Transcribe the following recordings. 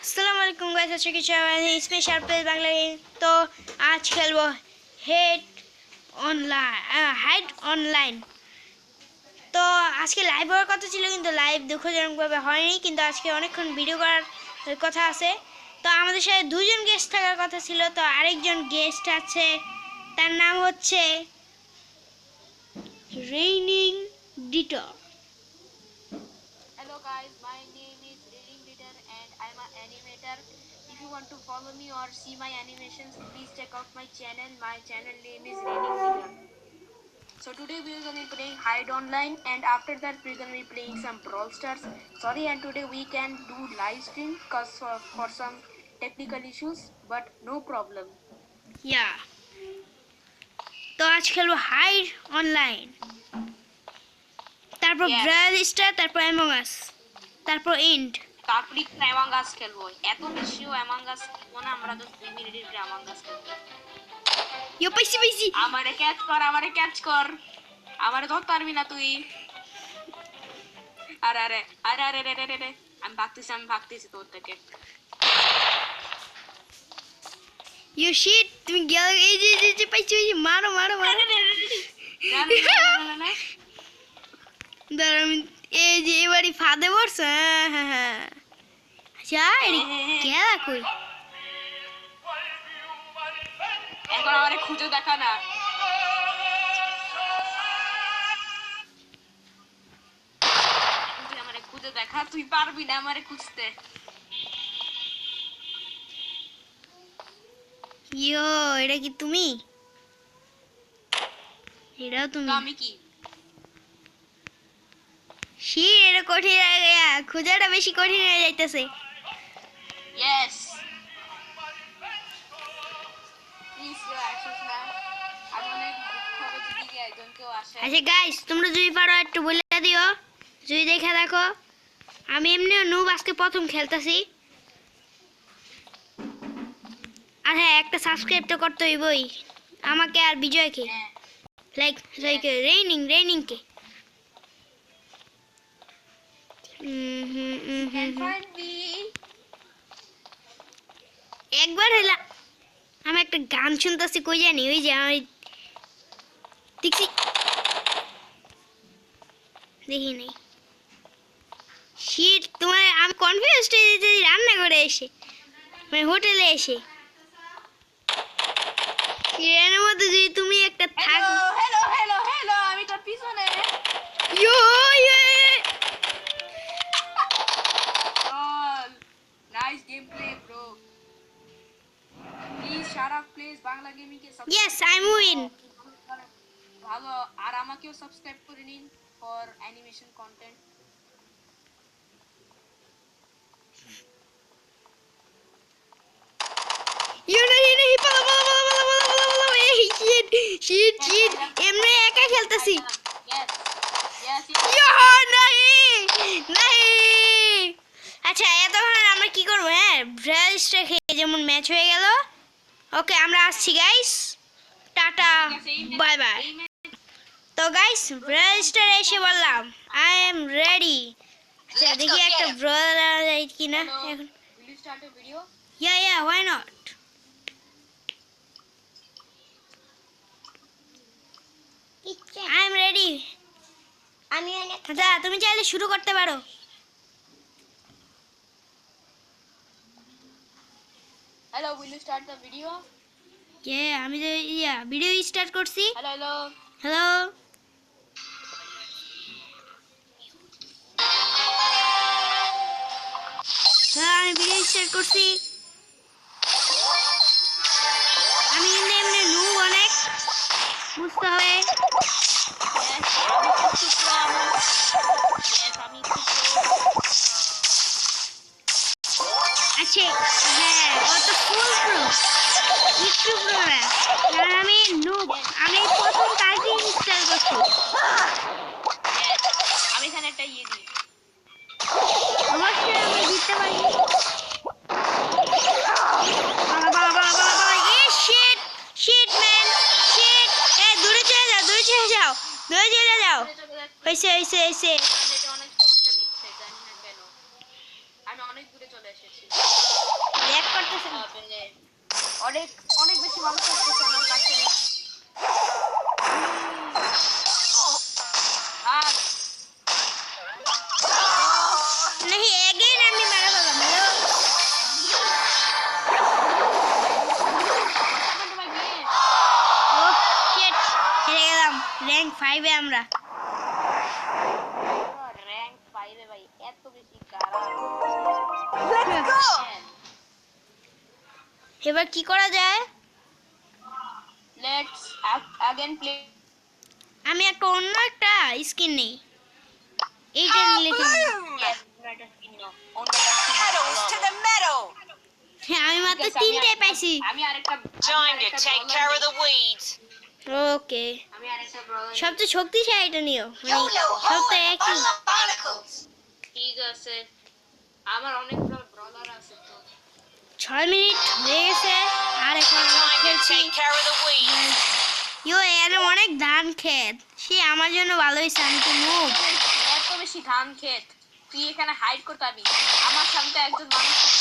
अस्सलाम वालेकुम गाइस, अच्छा की चाय इसमें शार्पेल बांग्ला गेम। तो आज खेलबो हाइड ऑनलाइन। तो आज के लाइव হওয়ার কথা ছিল, কিন্তু লাইভ দুঃখজনকভাবে হয়নি। কিন্তু আজকে অনেকক্ষণ ভিডিও করার কথা আছে। তো আমাদের সাথে দুজন গেস্ট থাকার কথা ছিল, তো আরেকজন গেস্ট আছে, তার নাম হচ্ছে raining ditto. Hello guys, my name is Reading Reader and I'm an animator. If you want to follow me or see my animations, please check out my channel. My channel name is Reading Reader. So today we are going to be playing Hide Online, and after that we are going to be playing some Brawl Stars. Sorry, and today we can do live stream because for some technical issues, but no problem. Yeah. তো আজ খেলবো hide online, তারপর ব্রাল star, তারপর among আস, তারপর and, তারপর among আস খেলবো। এত বেশিও অ্যামাং আস খেলবো না, আমরা জাস্ট 2 মিনিটের অ্যামাং আস খেলবো। ইয়ো পাইছি আমারে ক্যাচ কর আমারে ধরতে পারবি না তুই। আরে আরে আরে আরে আরে আরে আমি ভাগতেছি তোর থেকে। ইউ শিট, তুমি গেল। এই যে পাইছি, মারো দাঁড়া, আমি এই যে এবারই ফাঁদে পড়ছে। হ্যাঁ আচ্ছা, গেলা কই? এখন আমারে খুঁজে দেখা না। আমারে খুঁজে দেখা, তুই পারবি না আমারে খুঁজতে। ইয়ো, এটা কি তুমি? এটাও তুমি? আমি কি? এটা কঠিন হয়ে গেয়া, খোঁজাটা বেশি কঠিন হয়ে যাইতেছে। ইয়েস, প্লিজ আসিস না, আমি অনেক দুঃখ হবে যদি একজন কেউ আসে। আচ্ছা গাইস, তোমরা যদি পারো একটু বলে দিও, যদি দেখে দেখো। আমি এমনিও নুব, আজকে প্রথম খেলতেছি। আর হ্যাঁ, একটা সাবস্ক্রাইব তো করতে হইবই আমাকে আর বিজয়কে, লাইক রেইনিং কে। একবার হইলা আমি একটা গান শুনতেছি, কই জানি, ওই যে আমি দেখছি, দেখি নাই। শিট, তোমার আমি কনফিউজ হয়ে যেতে রান্না করে এসে, মানে হোটেলে এসে। এর মধ্যে যদি তুমি একটা থাক। হ্যালো, আমি তোর পিছনে। Yo nice game play bro. Please Sharaf please Bangla gaming কে subscribe. Yes, I am win. ভালো, আর আমাকেও সাবস্ক্রাইব করে নিন ফর অ্যানিমেশন কন্টেন্ট। नहीं पाला शिट এমনি একা খেলতেছি। আচ্ছা, এতক্ষণ আমরা কি করবো? হ্যাঁ, ব্রাল স্টার খেয়ে যেমন ম্যাচ হয়ে গেল। ওকে, আমরা আসছি গাইস, টাটা বাই বাই। তো গাইস, ব্রাল স্টার এসে বললাম আই এম রেডি। আচ্ছা, দেখি একটা ব্রাল যায় কিনা এখন। Will you start a video? Yeah, why not? I am ready. আচ্ছা, তুমি চাইলে শুরু করতে পারো। Hello, will you start the video? আমি ভিডিও স্টার্ট করছি। Hello. হ্যালো, আমি ভিডিও স্টার্ট করছি। আমি কিন্তু এমনি নুব, অনেক বুঝতে হবে। আচ্ছা, হ্যাঁ, ও তো ফুল প্রো, একটু প্রো না, কারণ আমি নুব, আমি প্রথম কাজই ইনস্টল করছি। আমি এখানে একটা দিই। অবশ্যই আমি জিততে পারি। Shit man, shit. দূরে চলে যাও। হয়েছে। অনেক সমস্যা দিচ্ছে, জানি না কেন। আমি অনেক দূরে চলে এসেছি। ল্যাগ করতেছে না। অনেক অনেক বেশি মানুষ আসতেছে আমার কাছে। ভাগ। नहीं अगेन আমি মারা পেলাম। হ্যালো তোমার বিয়ে ও শিট হেরে গেলাম র‍্যাঙ্ক 5 এ আমরা। র‍্যাঙ্ক 5 এ ভাই এত বেশি কারা। এবার কি করা যায়? Let's again play. আমি একটা অন্য একটা স্কিন নেই। এইটা নিলে কি হবে? Pedals to the metal. হ্যাঁ আমি মাত্র 3টে পাইছি। আমি আরেকটা Time to take care of the weeds. ওকে আমি আরেকটা ব্রলার। সবচেয়ে শক্তিশালী এটা নিও মানে Yo-yo, সব তো holy একই। barnacles. ঠিক আছে আমার অনেকগুলো ব্রলার আছে তো। 6 মিনিট হয়ে গেছে আর এখন আমরা Time to খেলছি। take care of the weeds. ইয়ো এর অনেক ধান ক্ষেত সে আমার জন্য ভালো হয়েছে আমি তো মুভ। এত বেশি ধান ক্ষেত তুই এখানে হাইড করতে পারবি। আমার সামনে একজন মানুষ আছে,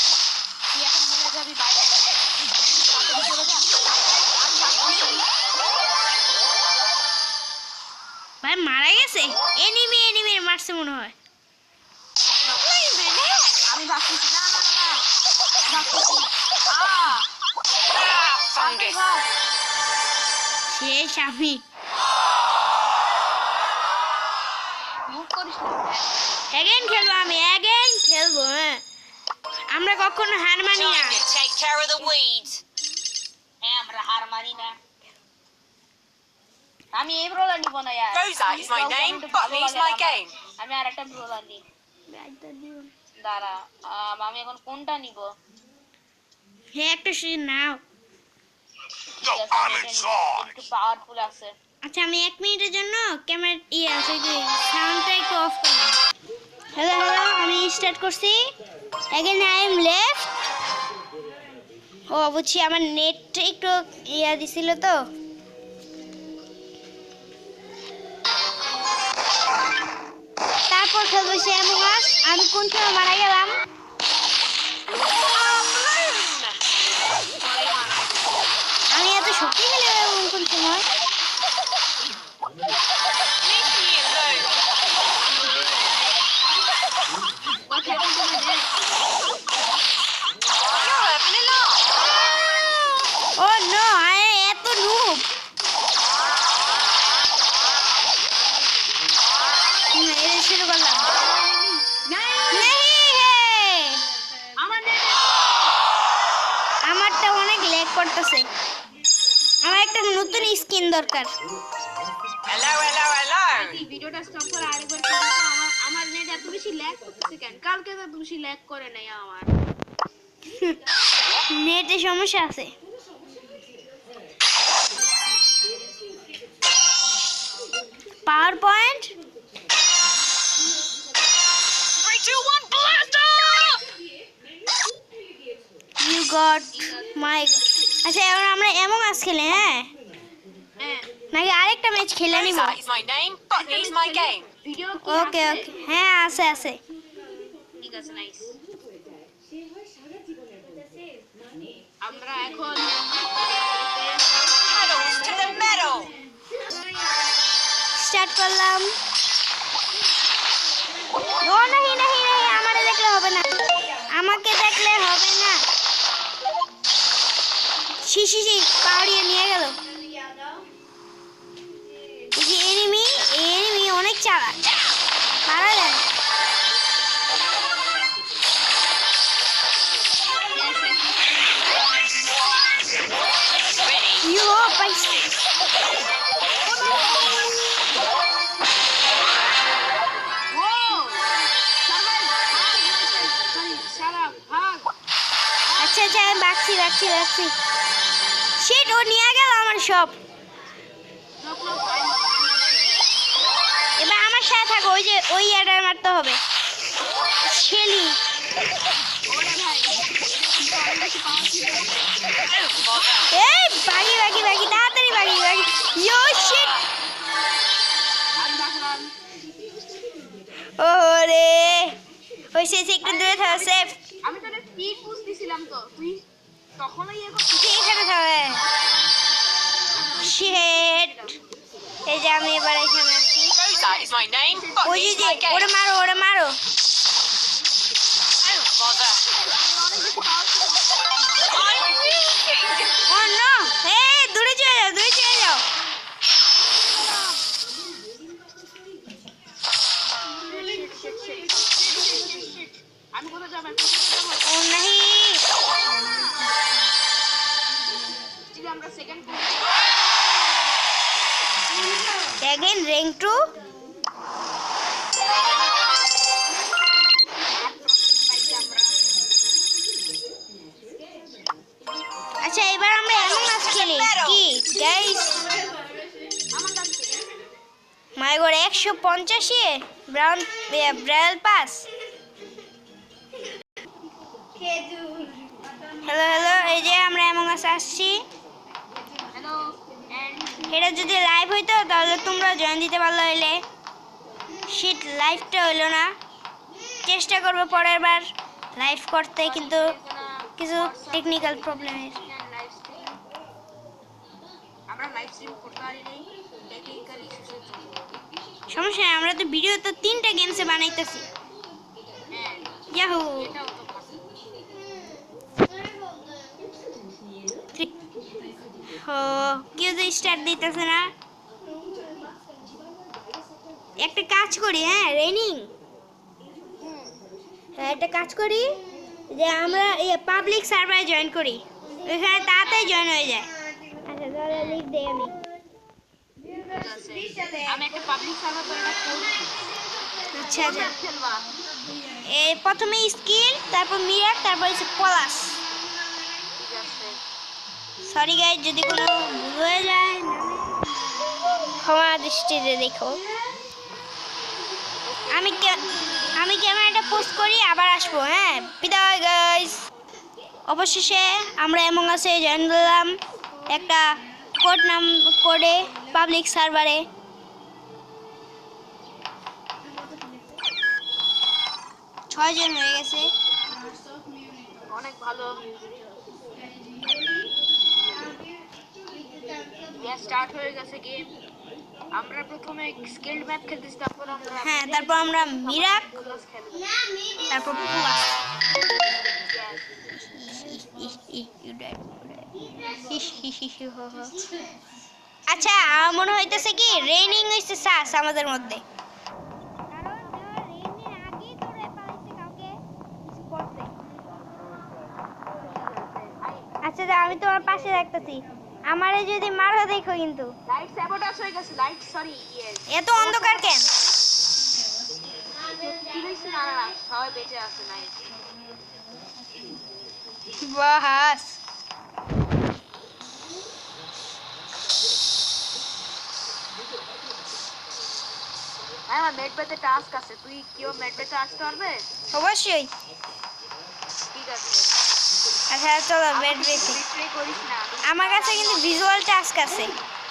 তুই এখন মনে যাবি বাইরে তাড়াতাড়ি চলে যা। আমি ভাবতেছি ভাই মারা গেছে এনিমি মারছে মনে হয়। আমি ভাবতেছি না না না ভাবতেছি Fungus. শেষ আমি মুভ করিস না। অ্যাগেন খেলবো আমি অ্যাগেন খেলবো হ্যাঁ আমরা কখনো হার মানি না। Time to take care of the weeds. হ্যাঁ আমরা হার মানি না। আমি এই ব্রলার নিব না यार। Rosa is my name, Botany is my game. আমি আরেকটা ব্রলার নিই। দাঁড়া আমি এখন কোনটা নিব? হ্যাঁ একটা শুধু নাও। ঠিক আছে, আমি এটা নিবো। একটু পাওয়ারফুল আছে। আচ্ছা আমি 1 মিনিটের জন্য ক্যামেরা আছে যে সাউন্ডটা একটু অফ করলাম। হ্যালো আমি স্টার্ট করছি অ্যাগেন আই এম লেফট। ও বুঝছি আমার নেট একটু দিছিল তো। তারপর খেলবো সে মাস আমি কোন সময় মারা গেলাম। আমি এত শক্তিশালী হয়ে কোন সময়। Leave me alone. What happened to my neck? You're having a laugh. Oh no এত নুব। এটা শুরু করলাম। नहीं है আমার নেট আমারটা অনেক ল্যাগ করতেছে। আমার একটা নতুন স্কিন দরকার। Hello, hello, hello. এই ভিডিওটা স্টপ করে আরেকবার করো তো। আমার নেট এত বেশি ল্যাগ করতেছে কেন? কালকে তো এত বেশি ল্যাগ করে নাই আমার। নেটে সমস্যা আছে। Power point 3, 2, 1, blast off! You got my. আচ্ছা এবার আমরা এমন আজ খেলে হ্যাঁ হ্যাঁ নাকি আরেকটা ম্যাচ খেলে নিব? Rosa is my name, Botany is my game. Video কি ওকে আছে? ওকে হ্যাঁ আছে। ঠিক আছে নাইস। আমরা এখন Pedals to the metal. Start করলাম। ও नहीं আমারে দেখলে হবে না আমাকে দেখলে হবে না। সি পাউড়িয়ে নিয়ে গেল। এই যে এনিমি অনেক চালাক পারা যায়। Ready. ইউ পাইছি। আচ্ছা আমি বাঁচছি। শিট ও নিয়ে গেল আমার সব। এবার আমার সাথে থাকো ওই ইয়াটার মারতে হবে। Shelly Don't bother. এই বাগি তাড়াতাড়ি বাগি ইয়ো শিট। ওরে হইছে একটু দূরে থাকো সেফ আমি তোরে স্পিড বুস্ট দিছিলাম তো তুই তখনই ইয়ে করছিস। এখানে থাকো শিট এই যে আমি এবার এখানে আছি Rosa is my name, but ওই he's যে my game. ওরে মারো Oh, bother. I'm leaking. Oh no দূরে চলে যাও আমি কোথায় যাবো ও নাহি যদি আমরা সেকেন্ড দেখেন র্যাঙ্ক 2 আচ্ছা এবার আমরা এমন ম্যাচ খেলি কি গাইস আমার কাছে মাই গড 185 এ ব্রাউন ব্রাল পাস হ্যালো এই যে আমরা এমন ম্যাচ আসছি হ্যালো এন্ড এটা যদি লাইভ হইতো তাহলে তোমরা জয়েন দিতে পারলে হইলে শিট লাইভটা হইলো না চেষ্টা করবো পরের বার লাইভ করতে কিন্তু কিছু টেকনিক্যাল প্রবলেমের লাইভ স্ট্রিম আমরা লাইভ স্ট্রিম করতে পারি নাই টেকনিক্যাল ইস্যুর জন্য সমস্যা নেই আমরা তো ভিডিও তো 3টা গেমসে বানাইতেছি হ্যাঁ ইয়াহু এটাও তো ভালো ও কেউ তো স্টার্ট দিতেছে না একটা কাজ করি হ্যাঁ রেনিং একটা কাজ করি যে আমরা পাবলিক সার্ভারে জয়েন করি ওইখানে তাড়াতাড়ি জয়েন হয়ে যায় আচ্ছা তাহলে লিখ দেই আমি আমি একটা পাবলিক সার্ভার করে একটা কোড আচ্ছা খেলবা এই প্রথমে স্কিল তারপর মিরার তারপর হচ্ছে পলাশ ঠিক আছে সরি গাইজ যদি কোনো ভুল হয়ে যায় ক্ষমা দৃষ্টিতে দেখো আমি ক্যামেরাটা পোস্ট করি আবার আসবো হ্যাঁ বিদায় গাইজ অবশেষে আমরা এমন আছে জয়েন করলাম একটা কোডে পাবলিক সার্ভারে ছয়জন হয়ে গেছে অনেক ভালো স্টার্ট হয়ে গেছে গেম আমরা প্রথমে স্কিলড ম্যাপ খেলতেছি তারপর আমরা হ্যাঁ তারপর আমরা মিরাক প্লাস খেলবো তারপর পুয়া আচ্ছা আমার মনে হইতেছে কি রেইনিং হইছে সাস আমাদের মধ্যে আচ্ছা আমি তোমার পাশে রাখতেছি আমারে যদি মারো দেখো কিন্তু লাইট স্যাবোটাজ হয়ে গেছে লাইট সরি ইয়েস এত অন্ধকার কেন কি হইছে না না সবাই বেঁচে আছে নাই বাস আমার মেট পেতে টাস্ক আছে তুই কিও মেট পেতে আসতে পারবে অবশ্যই ঠিক আছে আচ্ছা চলো বেড বেশি ট্রাই করিস না আমার কাছে কিন্তু ভিজুয়াল টাস্ক আছে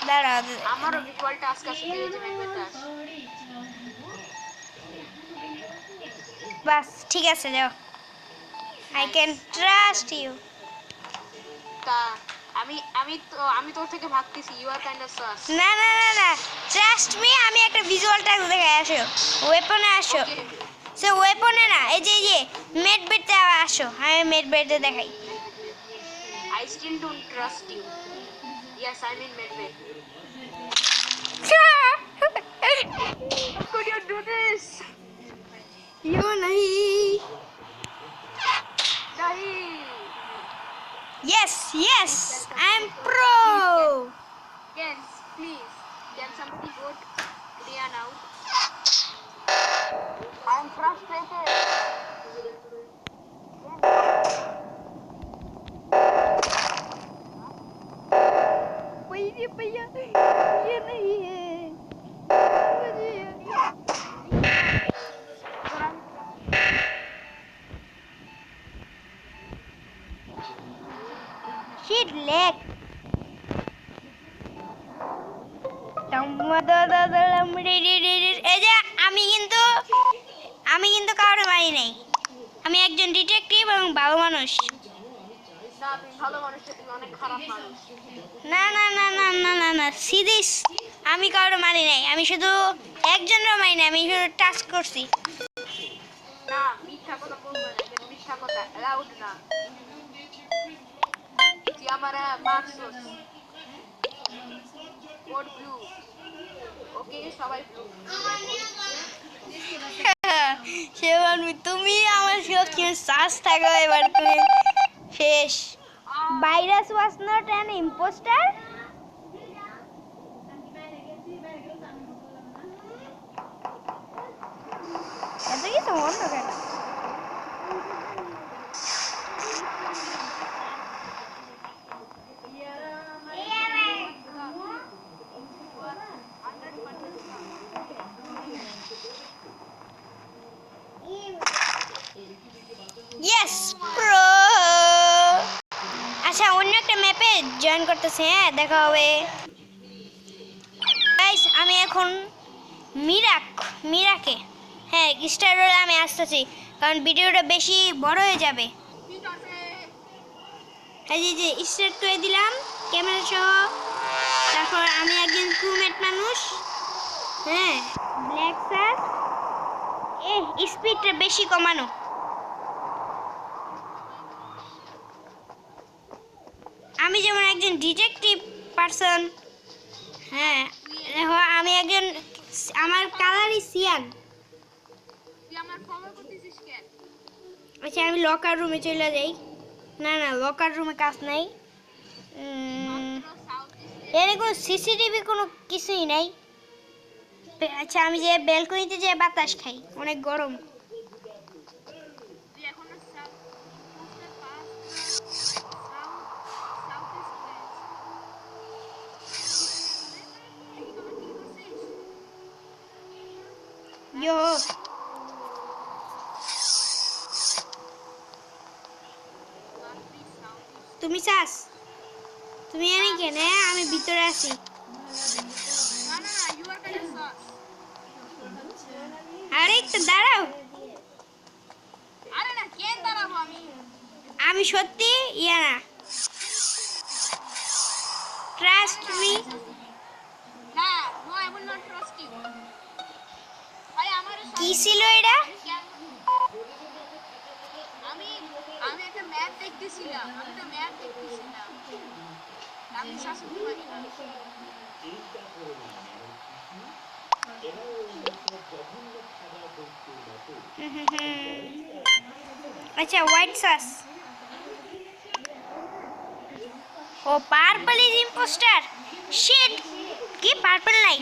দাঁড়াও আমারও ভিজুয়াল টাস্ক আছে তুই যে মেট পেতে আস বাস ঠিক আছে যাও আই ক্যান ট্রাস্ট ইউ তা আমি তোর থেকে ভাগতেছি you are kind of sus না ট্রাস্ট মি আমি একটা ভিজুয়াল টাস্ক দেখাই আসো ওয়েপনে আসো সে ওয়েপনে না এই যে মেড বেডতে আসো আমি মেড বেডে দেখাই I still don't trust you. Yes, I'm in Medway. How could you do this? You নাহি Nahi. yes I am pro Yes, please. Can somebody vote Rian out? I'm frustrated. भैया ये नहीं है shit leg এই যে আমি কিন্তু কাউরে মারি নাই আমি একজন ডিটেকটিভ এবং ভালো মানুষ। না তুমি ভালো মানুষ না, তুমি অনেক খারাপ মানুষ। না না না না না না না সিরিয়াস, আমি কারো মারি নাই, আমি শুধু একজনের মারি নাই, আমি শুধু টাচ করছি। না মিথ্যা কথা বলবে না, এটা মিথ্যা কথা অ্যালাউড না। তুই আমার মারছস। Code blue. ওকে সবাই ব্লু। সেবানু তুমি আমার সবসময় শ্বাস থাকো, এবার তুমি শেষ। Virus was not an impostor. এত কিছু বন্ধ কেন? Yes pro. আচ্ছা অন্য একটা ম্যাপে জয়েন করতেছি, হ্যাঁ দেখা হবে। গাইস আমি এখন মিরাকে হ্যাঁ স্টার রোলে আমি আসতেছি, কারণ ভিডিওটা বেশি বড় হয়ে যাবে। ঠিক আছে। এই যে স্টার্ট করে দিলাম ক্যামেরা সহ। তারপর আমি একজন ক্রুমেট মানুষ, হ্যাঁ ব্ল্যাক স্যার। স্পিডটা বেশি কমানো। আমি যেমন একজন ডিটেকটিভ পারসন, হ্যাঁ দেখো আমি একজন, আমার কালারই সিয়ান। তুই আমার ফলো করতেছিস কেন? আচ্ছা আমি লকার রুমে চলে যাই। না না লকার রুমে কাজ নাই। এর কোনো সিসিটিভি কোনো কিছুই নাই। আচ্ছা আমি যে ব্যালকনিতে যে বাতাস খাই, অনেক গরম। তুই এখনো south poster pass south east yo তুমি চাস, তুমি এনে কেন? আমি ভিতরে আছি। না না না ইউ আর কাইন্ড সস। আরে একটু দাঁড়াও, আরে না কেন দাঁড়াবো আমি? আমি সত্যি ইয়ানা, ট্রাস্ট মি। না no I will not trust you. আরে আমার কি ছিল এটা? আমি আমি একটা ম্যাপ দেখতেছিলাম, আমি তো ম্যাপ দেখতেছিলাম, আমি শাসন পারি না। আচ্ছা হোয়াইট সস। ও পার্পল ইজ ইম্পোস্টার। শিট, কি পার্পল নাই?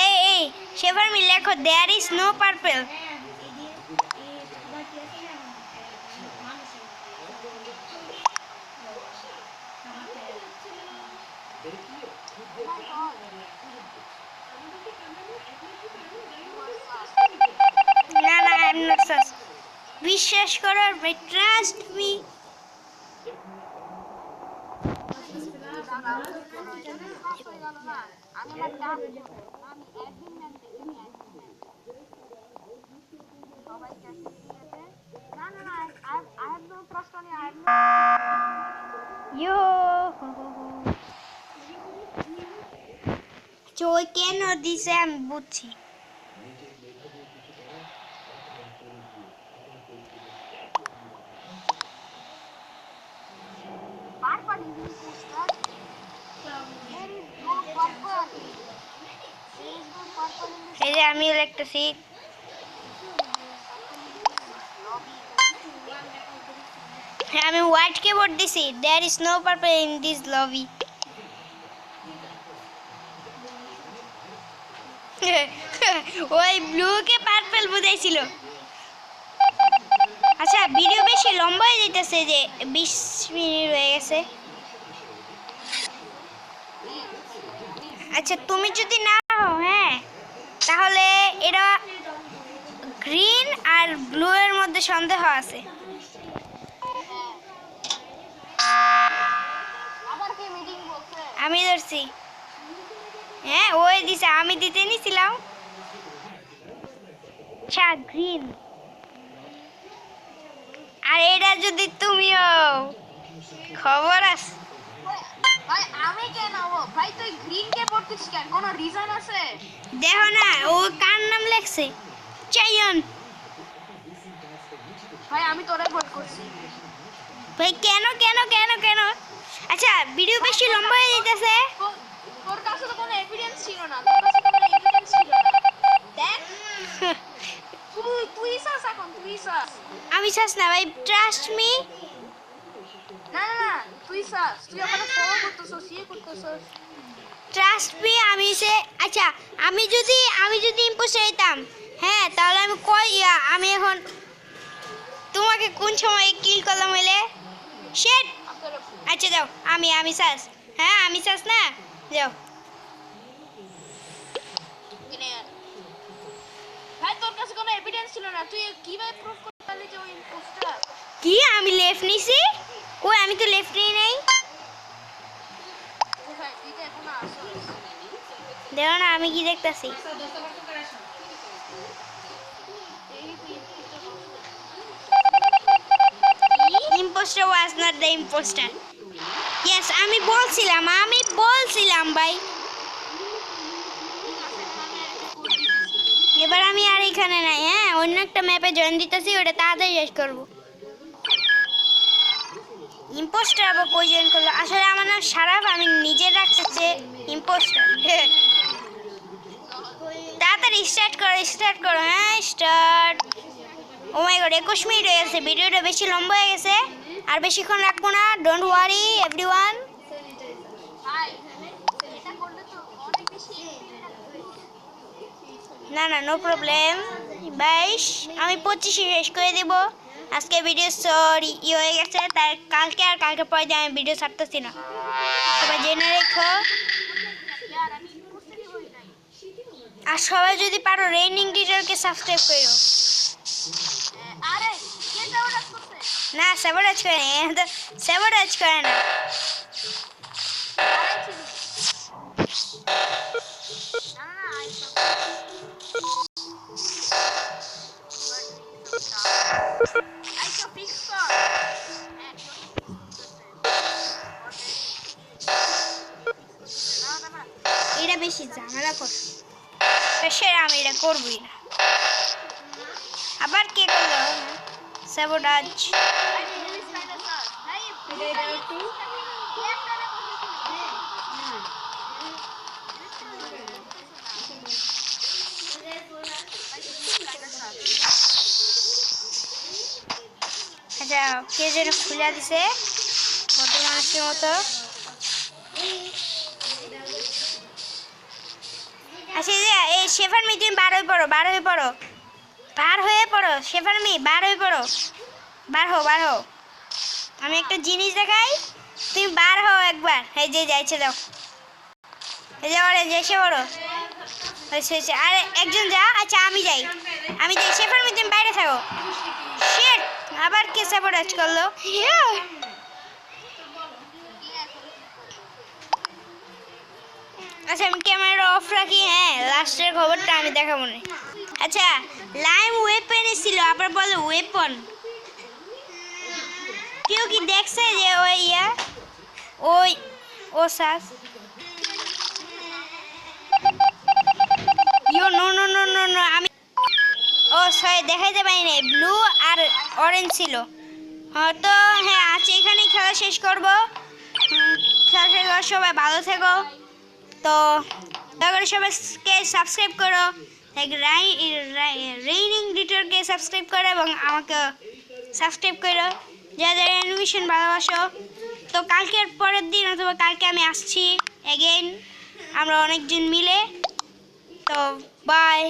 এই সেভার মি লেখো দেয়ার ইজ নো পার্পল। না না আই এম নট সাস। বিশ্বাস করো, ট্রাস্ট মি। আমি আমার কাজ করব। আমি অ্যাডমিন ম্যান থেকে আমি অ্যাডমিন ম্যান। সবাই ক্যাশে দিয়েছে। না না না I have no trust on you. I have no yo ওই কেন দিছে আমি বুঝছি। purple is imposter. There is no purple. There is no purple in this এই যে আমিও লিখতেছি। lobby. আমি হোয়াইট কিবোর্ড দিছি। There is no purple in this lobby. ওই ব্লুকে পার্পল বুঝাইছিল। আচ্ছা ভিডিও বেশি লম্বা হয়ে যাইতেছে, যে 20 মিনিট হয়ে গেছে। আচ্ছা তুমি যদি না হও, হ্যাঁ তাহলে এটা গ্রিন আর ব্লু এর মধ্যে সন্দেহ আছে। আমি ধরছি। হ্যাঁ ওই দিছে, আমি দিতে নিছিলাম। আচ্ছা গ্রিন। আর এটা যদি তুমিও খবর আছে। ভাই আমি কেন হবো? ভাই তুই গ্রিন কে পড়তিস কেন? কোনো রিজন আছে? দেখো না ও কার নাম লেখছে, চাইয়ন। ভাই আমি তোরে ভোট করছি। ভাই কেন কেন কেন কেন? আচ্ছা ভিডিও বেশি লম্বা হয়ে যেতেছে। তোর কাছে তো কোনো এভিডেন্স ছিল না। তোর কাছে কোনো এভিডেন্স ছিল না। দেখ তুই সাস এখন তুই সাস। আমি চাস না ভাই, ট্রাস্ট মি। না না না তুই সাস। তুই আমার ফলো করতেছস, ইয়ে করতেছস। ট্রাস্ট মি আমি সে। আচ্ছা আমি যদি ইম্পোস্টার হইতাম, হ্যাঁ তাহলে আমি এখন তোমাকে কোন সময় কিল করলাম হইলে শেট। আচ্ছা যাও, আমি চাস। হ্যাঁ আমি চাস না, যাও। ভাই তোর কাছে কোনো এভিডেন্স ছিল না। তুই কিভাবে প্রুফ করতে পারলি যে ওই ইম্পোস্টার? কি আমি লেফট নিছি? ওই আমি তো লেফট নিই নাই। ভাই তুই তো এখনো আসছিস। দেখো না আমি কি দেখতাছি। Imposter was not the imposter. Yes, আমি বলছিলাম ভাই। এবার আমি আর এখানে নাই, হ্যাঁ অন্য একটা ম্যাপে জয়েন দিতেছি, ওটা তাড়াতাড়ি শেষ করবো। ইম্পোস্টার আবার কই জয়েন করলো? আসলে আমার নাম সারাফ, আমি নিজে রাখছি যে ইম্পোস্টার। তাড়াতাড়ি স্টার্ট করো হ্যাঁ স্টার্ট। ও মাই গড 21 মিনিট হয়ে গেছে, ভিডিওটা বেশি লম্বা হয়ে গেছে। আর বেশিক্ষণ রাখবো না, ডোন্ট ওয়ারি এভরিওয়ান। ভাই এটা করলে তো অনেক বেশি না না নো প্রবলেম। 22 আমি 25 শেষ করে দেব। আজকে ভিডিও সরি হয়ে গেছে, তাই কালকে পরে দিয়ে আমি ভিডিও ছাড়তেছি না, সবাই জেনে রেখো। আর সবাই যদি পারো রেইনিং ডিটারকে সাবস্ক্রাইব করো। আরে কে সাবরাজ করছে? না সাবরাজ করে না, এ তো সাবরাজ করে না। আরে ছিলি না না আই তো ফিক্স কর। এটা বেশি ঝামেলা করে, সেটা আমি এটা করবই না। আবার কে করলো সাবরাজ? আচ্ছা কে যেন খুলে দিছে ভদ্র মানুষের মতো। আচ্ছা এই শেফার মি তুমি বার হয়ে পড়ো শেফার মি বার হও। আমি একটা জিনিস দেখাই, তুমি বার হও একবার। এই যে যাইছে দাও, এই যে অরেঞ্জ এসে পড়ো। আরে একজন যা। আচ্ছা আমি যাই শেফার মি তুমি বাইরে থাকো। শিট আবার কে সাবরাজ করলো? আচ্ছা আমি ক্যামেরা অফ রাখি, হ্যাঁ লাস্টের খবরটা আমি দেখাবো না। আচ্ছা লাইম ওয়েপন ছিল, আবার বলে ওয়েপন। কেউ কি দেখছে যে ও সাস নো আমি সরি দেখাইতে পারি নাই, ব্লু আর অরেঞ্জ ছিল। তো হ্যাঁ আজকে এখানেই খেলা শেষ করবো। খেলা শেষ করার সবাই ভালো থেকো। তো দয়া করে সবাইকে সাবস্ক্রাইব করো, রেইনিং ডিটারকে সাবস্ক্রাইব করো এবং আমাকে সাবস্ক্রাইব করো যাদের অ্যানিমেশন ভালোবাসো। তো কালকের পরের দিন অথবা কালকে আমি আসছি এগেইন, আমরা অনেকজন মিলে। তো বাই।